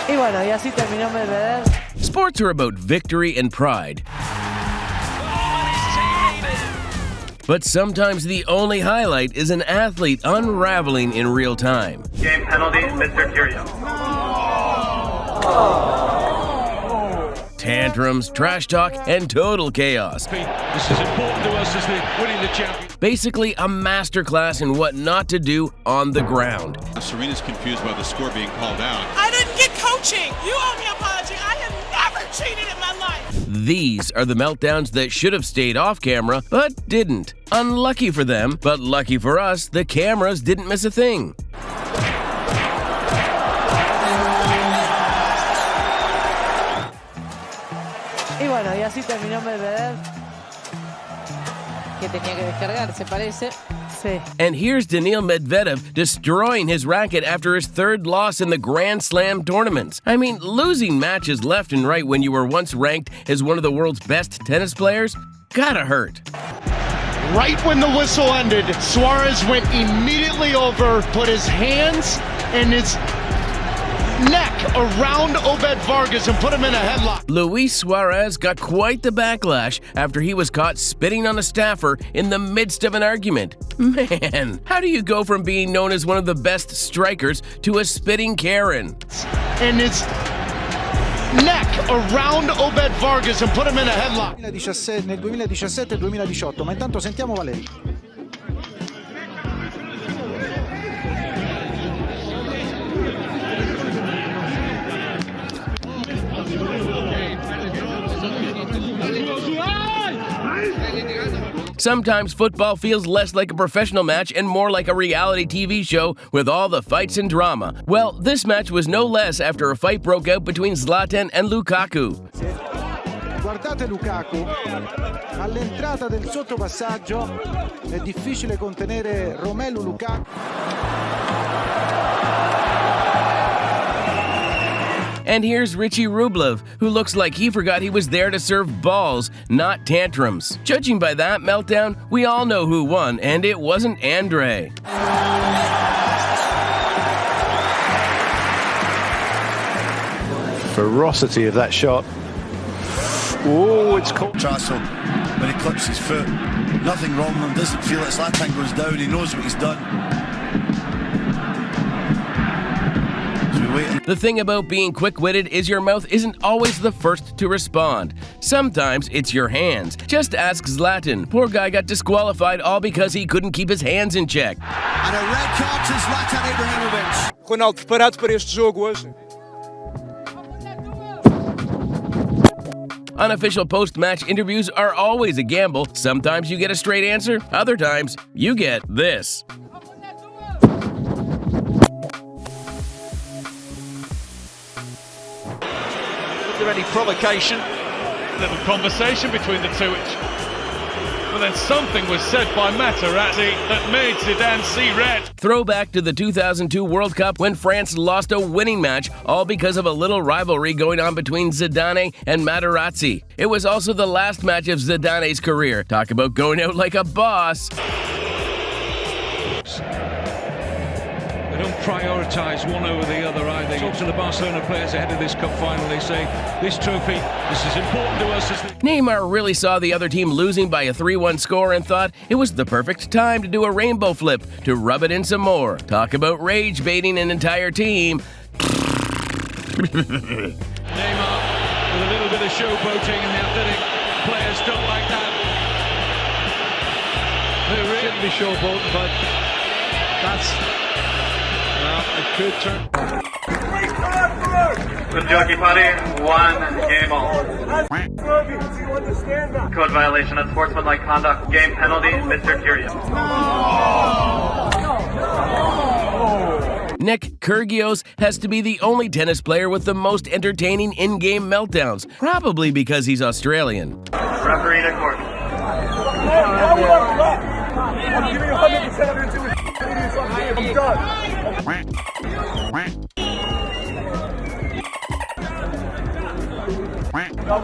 Y bueno, y así terminó Medvedev. Sports are about victory and pride. But sometimes the only highlight is an athlete unraveling in real time. Game penalty, Mr. Curio. Tantrums, trash talk, and total chaos. This is important to us as winning the champion. Basically, a masterclass in what not to do on the ground. Serena's confused by the score being called out. I didn't get coaching. You owe me an apology. I have never cheated in my life. These are the meltdowns that should have stayed off camera, but didn't. Unlucky for them, but lucky for us, the cameras didn't miss a thing. Y bueno, y así terminó Medvedev. Que tenía que descargarse, parece. Sí. And here's Daniil Medvedev destroying his racket after his third loss in the Grand Slam tournaments. I mean, losing matches left and right when you were once ranked as one of the world's best tennis players? Gotta hurt. Right when the whistle ended, Suarez went immediately over, put his hands and his neck around Obed Vargas and put him in a headlock. Luis Suarez got quite the backlash after he was caught spitting on a staffer in the midst of an argument. Man, how do you go from being known as one of the best strikers to a spitting Karen? And his neck around Obed Vargas and put him in a headlock. Nel 2017 e 2018, ma intanto sentiamo Valeri. Sometimes football feels less like a professional match and more like a reality TV show with all the fights and drama. Well, this match was no less after a fight broke out between Zlatan and Lukaku. Guardate Lukaku, all'entrata del sottopassaggio è difficile contenere Romelu Lukaku. And here's Richie Rublev, who looks like he forgot he was there to serve balls, not tantrums. Judging by that meltdown, we all know who won, and it wasn't Andre. Ferocity of that shot. Oh, it's caught. Trassel, when he clips his foot, nothing wrong with him, doesn't feel it. Zlatan goes down, he knows what he's done. The thing about being quick-witted is your mouth isn't always the first to respond. Sometimes it's your hands. Just ask Zlatan. Poor guy got disqualified all because he couldn't keep his hands in check. And a red card to Zlatan Ibrahimovic. Ronaldo, preparado para este jogo hoje? Unofficial post-match interviews are always a gamble. Sometimes you get a straight answer, other times you get this. Was there any provocation? Little conversation between the two. But then something was said by Materazzi that made Zidane see red. Throwback to the 2002 World Cup when France lost a winning match, all because of a little rivalry going on between Zidane and Materazzi. It was also the last match of Zidane's career. Talk about going out like a boss. They don't prioritise one over the other either. Talk to the Barcelona players ahead of this cup final. They say, this trophy, this is important to us. Neymar really saw the other team losing by a 3-1 score and thought it was the perfect time to do a rainbow flip to rub it in some more. Talk about rage baiting an entire team. Neymar with a little bit of showboating in the athletic. Players don't like that. They really shouldn't be showboating, but that's... it could turn. Good jockey party, 1 game all. Code violation of sportsmanlike conduct. Game penalty, Mr. Curio. Nick Kyrgios has to be the only tennis player with the most entertaining in-game meltdowns, probably because he's Australian. Referee to court. I'm giving you 100% of your I'm done. No!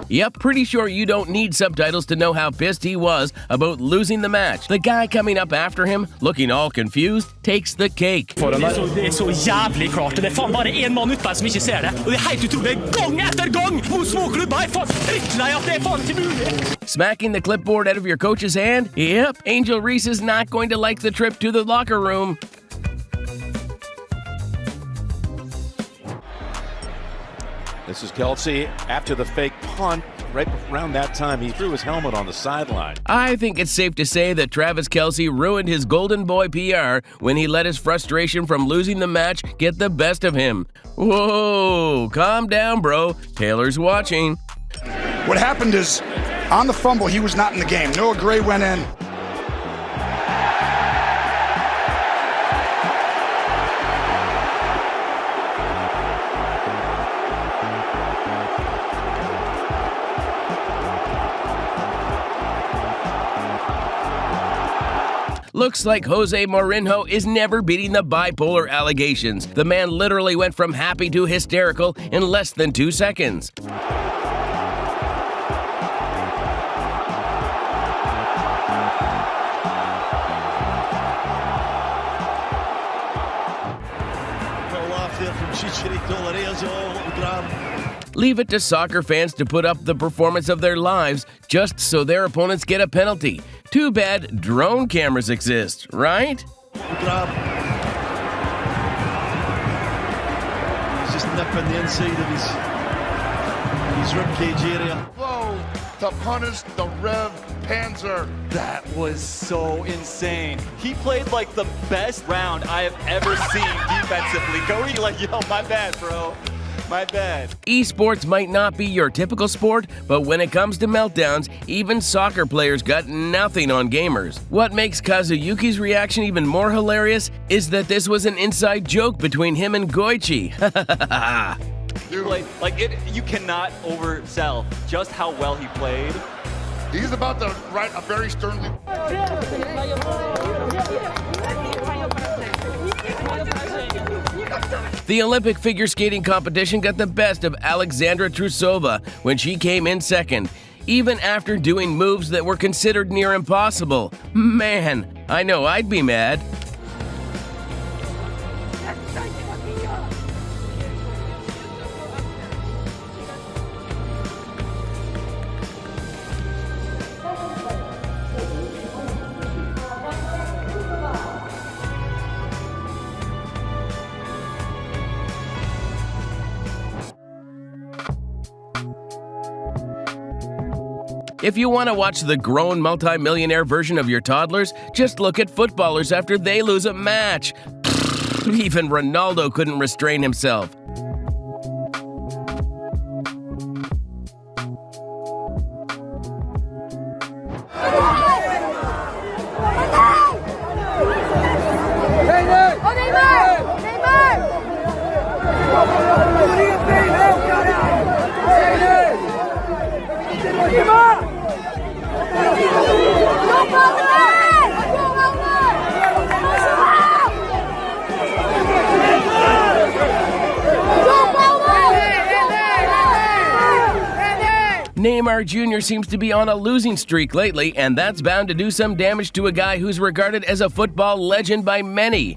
Yep, pretty sure you don't need subtitles to know how pissed he was about losing the match. The guy coming up after him, looking all confused, takes the cake. Det är så jävligt klart, och det är fan bara en man ute som inte ser det. Och det är helt otroligt, gång efter gång mot småklubbar. Jag är fan drittlei att det är fan inte möjligt. Smacking the clipboard out of your coach's hand? Yep, Angel Reese is not going to like the trip to the locker room. This is Kelsey after the fake punt. Right around that time, he threw his helmet on the sideline. I think it's safe to say that Travis Kelce ruined his golden boy PR when he let his frustration from losing the match get the best of him. Whoa, calm down, bro. Taylor's watching. What happened is, on the fumble, he was not in the game. Noah Gray went in. Looks like Jose Mourinho is never beating the bipolar allegations. The man literally went from happy to hysterical in less than 2 seconds. Fell off there from Chicharito. Leave it to soccer fans to put up the performance of their lives just so their opponents get a penalty. Too bad drone cameras exist, right? He's just nipping the inside of his ribcage area. Whoa, the punish the Rev Panzer. That was so insane. He played like the best round I have ever seen defensively. Going like, yo, my bad, bro. My bad. Esports might not be your typical sport, but when it comes to meltdowns, even soccer players got nothing on gamers. What makes Kazuyuki's reaction even more hilarious is that this was an inside joke between him and Goichi. You cannot oversell just how well he played. He's about to write a very sternly. The Olympic figure skating competition got the best of Alexandra Trusova when she came in second, even after doing moves that were considered near impossible. Man, I know I'd be mad. If you want to watch the grown multi-millionaire version of your toddlers, just look at footballers after they lose a match. Even Ronaldo couldn't restrain himself. Neymar Jr. seems to be on a losing streak lately, and that's bound to do some damage to a guy who's regarded as a football legend by many.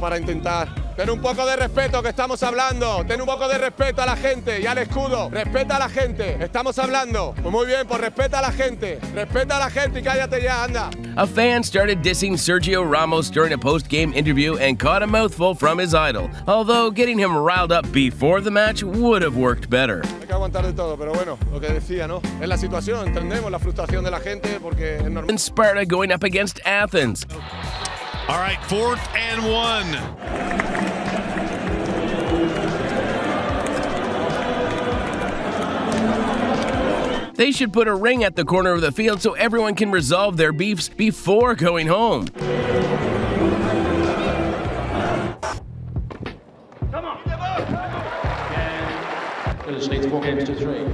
Para intentar. Ten un poco de respeto que estamos hablando. Ten un poco de respeto a la gente y al escudo. Respeta a la gente. Estamos hablando. Pues muy bien, pues respeta a la gente. Respeta a la gente y cállate ya, anda. A fan started dissing Sergio Ramos during a post-game interview and caught a mouthful from his idol. Although getting him riled up before the match would have worked better. Hay que aguantar de todo, pero bueno, lo que decía, ¿no? Es la situación, entendemos la frustración de la gente porque es normal. And Sparta going up against Athens. All right, 4th and 1. They should put a ring at the corner of the field so everyone can resolve their beefs before going home. Come on. Village leads 4 games to 3.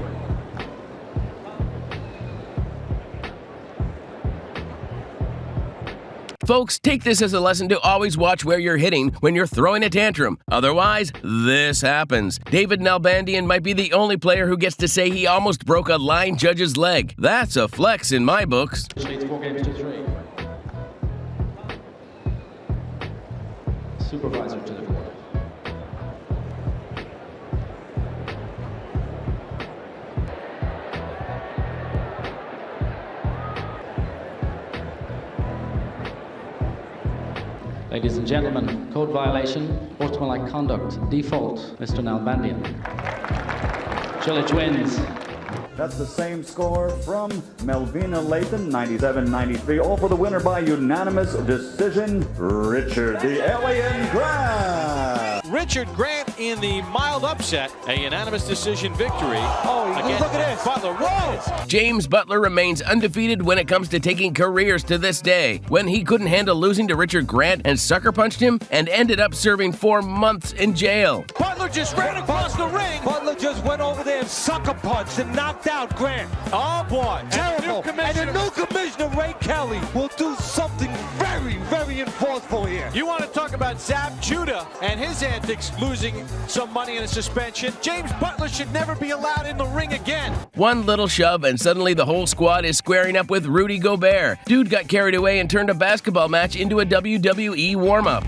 Folks, take this as a lesson to always watch where you're hitting when you're throwing a tantrum. Otherwise, this happens. David Nalbandian might be the only player who gets to say he almost broke a line judge's leg. That's a flex in my books. Leads 4 games to 3. Supervisor to the board. Ladies and gentlemen, code violation, sportsmanlike conduct, default, Mr. Nalbandian. Chilich wins. That's the same score from Melvina Lathan, 97-93. All for the winner by unanimous decision, Richard the Alien Grant. Richard Grant in the mild upset, a unanimous decision victory. Oh, look at this. Butler. Whoa! James Butler remains undefeated when it comes to taking careers to this day, when he couldn't handle losing to Richard Grant and sucker punched him and ended up serving 4 months in jail. Butler just ran across the ring. Butler just went over there and sucker punched and knocked out Grant. Oh boy. Terrible. And the new commissioner, Ray Kelly, will do something very, very enforceful here. You want to talk about Zab Judah and his antics, losing some money in a suspension. James Butler should never be allowed in the ring again. One little shove and suddenly the whole squad is squaring up with Rudy Gobert. Dude got carried away and turned a basketball match into a WWE warm-up.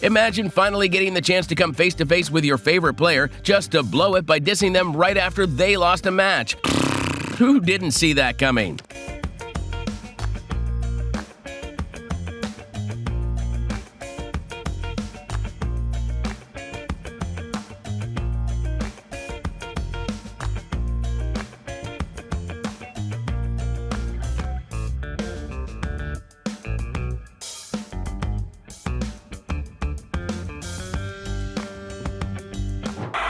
Imagine finally getting the chance to come face-to-face with your favorite player just to blow it by dissing them right after they lost a match. Who didn't see that coming?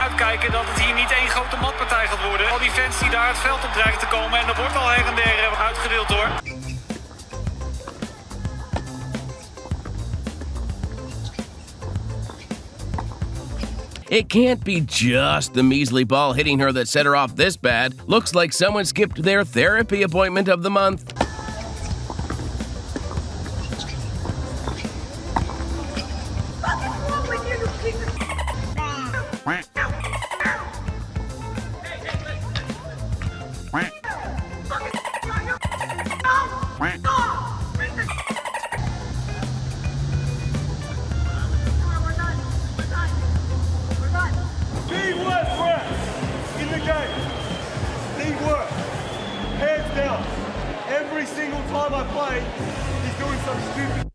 Uitkijken dat het hier niet één grote matpartij gaat worden. Al die fans die daar het veld op dreigen te komen en er wordt al her en der uitgedeeld hoor. It can't be just the measly ball hitting her that set her off this bad. Looks like someone skipped their therapy appointment of the month. Every single time I play, he's doing something stupid.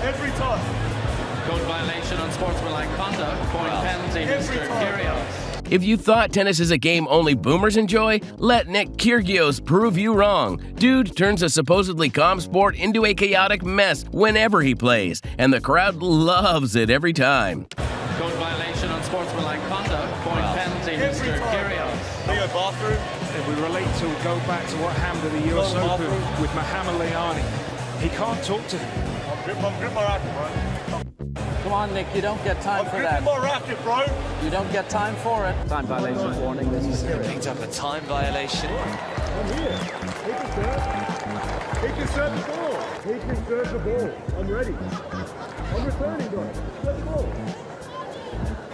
Every time. Code violation on sportsmanlike conduct. Point penalty, Mr. Kyrgios. If you thought tennis is a game only boomers enjoy, let Nick Kyrgios prove you wrong. Dude turns a supposedly calm sport into a chaotic mess whenever he plays, and the crowd loves it every time. Code violation on sportsmanlike conduct. Point penalty, Mr. Kyrgios. Leo bathroom. If we relate to go back to what happened at the US Open with Muhammad Ali, he can't talk to him. I'm grip my racket, bro. Come on, Nick, you don't get time for that. I'm gripping my racket, bro. You don't get time for it. Time violation warning. This is serious. Picked up a time violation. I'm here. He can serve. He can serve the ball. He can serve the ball. I'm ready. I'm returning, bro. Let's go.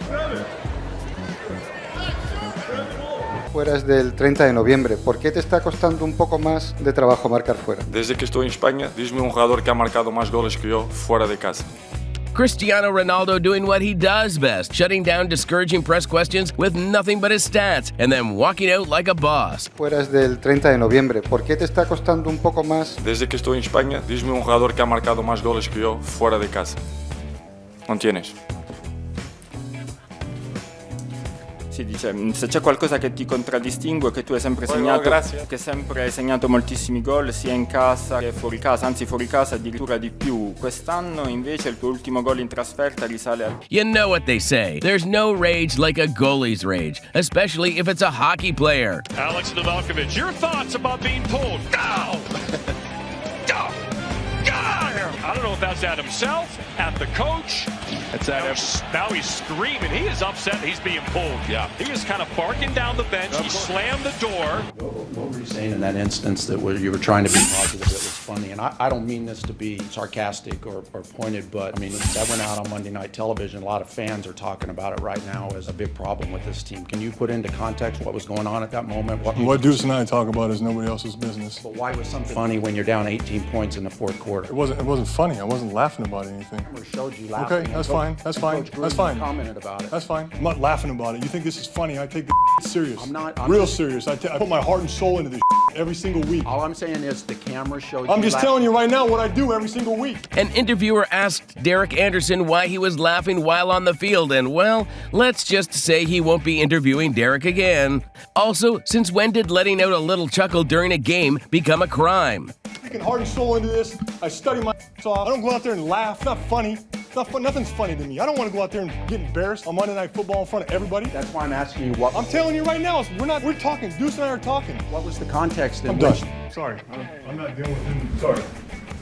Serve it. Fuera desde el 30 de noviembre. ¿Por qué te está costando un poco más de trabajo marcar fuera? Desde que estoy en España, dime un jugador que ha marcado más goles que yo fuera de casa. Cristiano Ronaldo doing what he does best, shutting down discouraging press questions with nothing but his stats, and then walking out like a boss. Fuera desde el 30 de noviembre. ¿Por qué te está costando un poco más? Desde que estoy en España, dime un jugador que ha marcado más goles que yo fuera de casa. ¿No tienes? Si dice, se c'è qualcosa che ti contraddistingue, che tu hai sempre segnato, che sempre hai segnato moltissimi gol, sia in casa che fuori casa, anzi fuori casa addirittura di più. Quest'anno invece il tuo ultimo gol in trasferta risale al... You know what they say. There's no rage like a goalie's rage, especially if it's a hockey player. Alex Novakovic, your thoughts about being pulled? Go! Go! I don't know if that's at himself, at the coach. It's at him. Now he's screaming. He is upset he's being pulled. Yeah. He is kind of barking down the bench. He slammed the door. What were you saying in that instance that you were trying to be positive, it was funny? And I don't mean this to be sarcastic or pointed, but I mean, that went out on Monday Night Television. A lot of fans are talking about it right now as a big problem with this team. Can you put into context what was going on at that moment? What Deuce and I talk about is nobody else's business. But why was something funny when you're down 18 points in the fourth quarter? It wasn't funny. I wasn't laughing about anything. I showed you laughing. Okay, that's fine. That's fine. That's fine. Commented about it. That's fine. I'm not laughing about it. You think this is funny? I take the serious. I'm not. Real serious. I put my heart and soul into this every single week. All I'm saying is the camera showed you. I'm just telling you right now what I do every single week. An interviewer asked Derek Anderson why he was laughing while on the field, and well, let's just say he won't be interviewing Derek again. Also, since when did letting out a little chuckle during a game become a crime? Freaking heart and soul into this. I study my off. I don't go out there and laugh. It's not funny. Nothing's funny to me. I don't want to go out there and get embarrassed on Monday Night Football in front of everybody. That's why I'm asking you what. I'm telling you right now, we're talking. Deuce and I are talking. What was the context in I'm which? done. Sorry. I'm not dealing with him. Sorry.